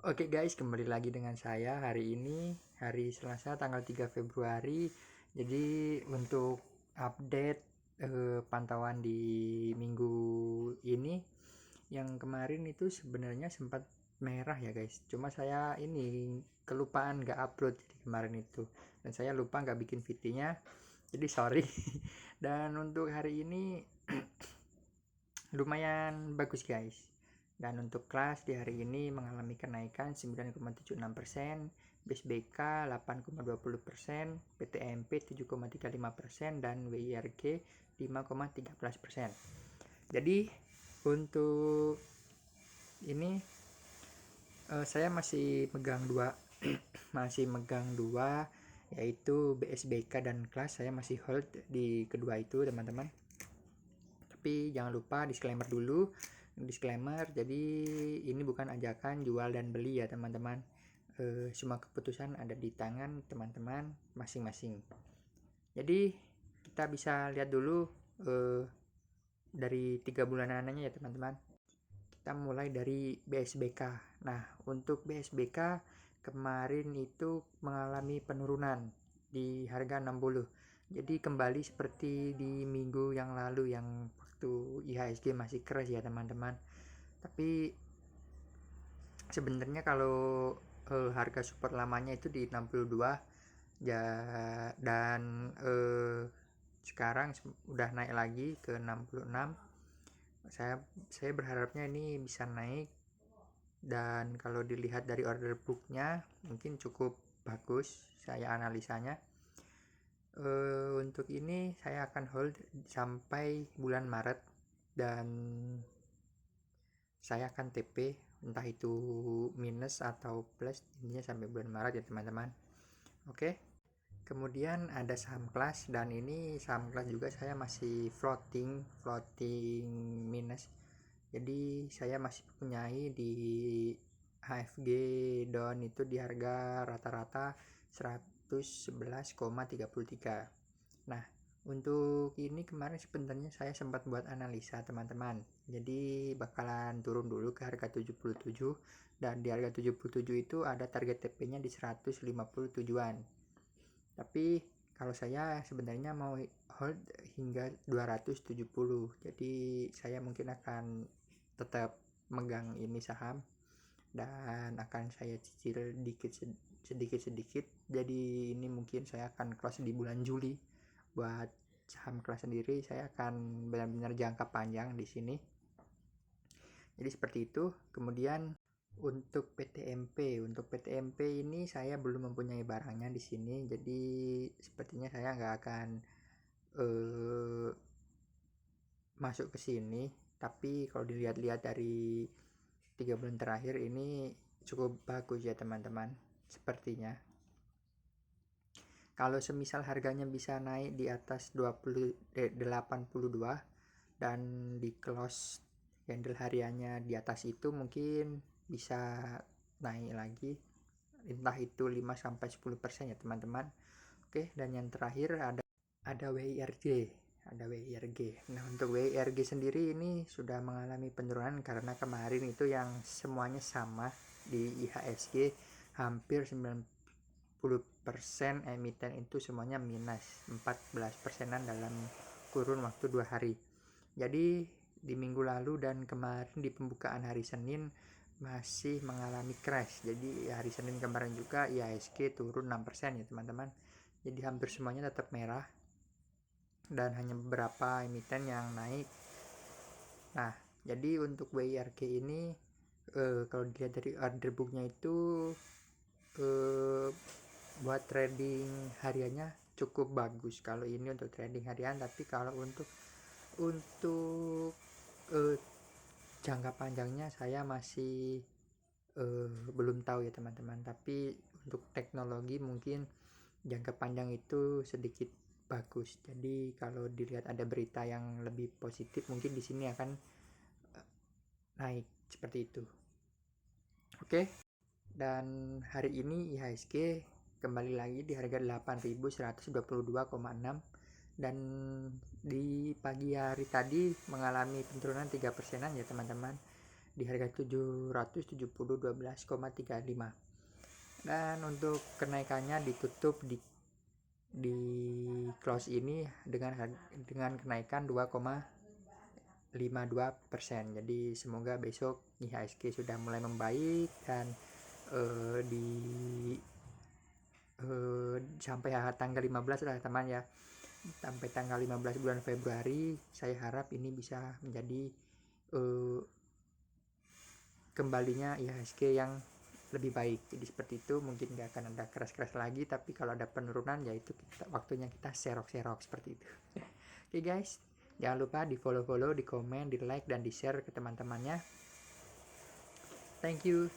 Oke guys, kembali lagi dengan saya hari ini, hari Selasa tanggal 3 Februari. Jadi untuk update pantauan di minggu ini, yang kemarin itu sebenarnya sempat merah ya guys. Cuma saya ini kelupaan nggak upload jadi kemarin itu, dan saya lupa nggak bikin VT-nya. Jadi sorry. Dan untuk hari ini lumayan bagus guys. Dan untuk kelas di hari ini mengalami kenaikan 9,76%, BSBK 8,20%, PTMP 7,35%, dan WIRG 5,13%. Jadi untuk ini saya masih megang dua yaitu BSBK dan kelas. Saya masih hold di kedua itu teman-teman. Tapi jangan lupa disclaimer dulu. Jadi ini bukan ajakan jual dan beli ya teman-teman. Semua keputusan ada di tangan teman-teman masing-masing. Jadi kita bisa lihat dulu dari 3 bulanannya ya teman-teman. Kita mulai dari BSBK. Nah, untuk BSBK kemarin itu mengalami penurunan di harga 60. Jadi kembali seperti di minggu yang lalu yang waktu IHSG masih keras ya teman-teman. Tapi sebenarnya kalau harga support lamanya itu di 62 ya, dan sekarang udah naik lagi ke 66. Saya berharapnya ini bisa naik, dan kalau dilihat dari order booknya mungkin cukup bagus saya analisanya. Untuk ini saya akan hold sampai bulan Maret, dan saya akan TP entah itu minus atau plus, intinya sampai bulan Maret ya teman-teman. Oke. Kemudian ada saham kelas, dan ini saham kelas juga saya masih floating minus. Jadi saya masih punyai di HFG down itu di harga rata-rata 111,33. Nah, untuk ini kemarin sebenarnya saya sempat buat analisa teman-teman. Jadi bakalan turun dulu ke harga 77, dan di harga 77 itu ada target TP-nya di 157-an. Tapi kalau saya sebenarnya mau hold hingga 270. Jadi saya mungkin akan tetap megang ini saham, dan akan saya cicil sedikit. Jadi ini mungkin saya akan close di bulan Juli. Buat saham kelas sendiri saya akan benar-benar jangka panjang di sini. Jadi seperti itu. Kemudian untuk PTMP ini saya belum mempunyai barangnya di sini. Jadi sepertinya saya nggak akan masuk ke sini. Tapi kalau dilihat-lihat dari 3 bulan terakhir ini cukup bagus ya teman-teman, sepertinya. Kalau semisal harganya bisa naik di atas 82 dan di close candle hariannya di atas itu, mungkin bisa naik lagi entah itu 5-10% ya teman-teman. Oke, dan yang terakhir ada WIRG. Nah, untuk WIRG sendiri ini sudah mengalami penurunan karena kemarin itu yang semuanya sama di IHSG hampir 90% emiten itu semuanya minus 14%-an dalam kurun waktu 2 hari. Jadi di minggu lalu dan kemarin di pembukaan hari Senin masih mengalami crash. Jadi hari Senin kemarin juga IHSG turun 6% ya teman-teman. Jadi hampir semuanya tetap merah, dan hanya beberapa emiten yang naik. Nah, jadi untuk WIRG ini kalau dilihat dari order booknya itu buat trading hariannya cukup bagus kalau ini untuk trading harian. Tapi kalau untuk jangka panjangnya saya masih belum tahu ya teman-teman. Tapi untuk teknologi mungkin jangka panjang itu sedikit bagus. Jadi kalau dilihat ada berita yang lebih positif, mungkin di sini akan naik seperti itu. Oke. Dan hari ini IHSG kembali lagi di harga 8.122,6, dan di pagi hari tadi mengalami penurunan 3%-an ya teman-teman. di harga 772,35. Dan untuk kenaikannya ditutup di close ini dengan kenaikan 2,52%. Jadi semoga besok IHSG sudah mulai membaik dan sampai tanggal 15 lah teman ya, sampai tanggal 15 bulan Februari saya harap ini bisa menjadi kembalinya IHSG yang lebih baik. Jadi seperti itu, mungkin nggak akan ada keras-keras lagi, tapi kalau ada penurunan yaitu waktunya kita serok-serok seperti itu. Oke guys, jangan lupa di follow, di komen, di like, dan di share ke teman-temannya. Thank you.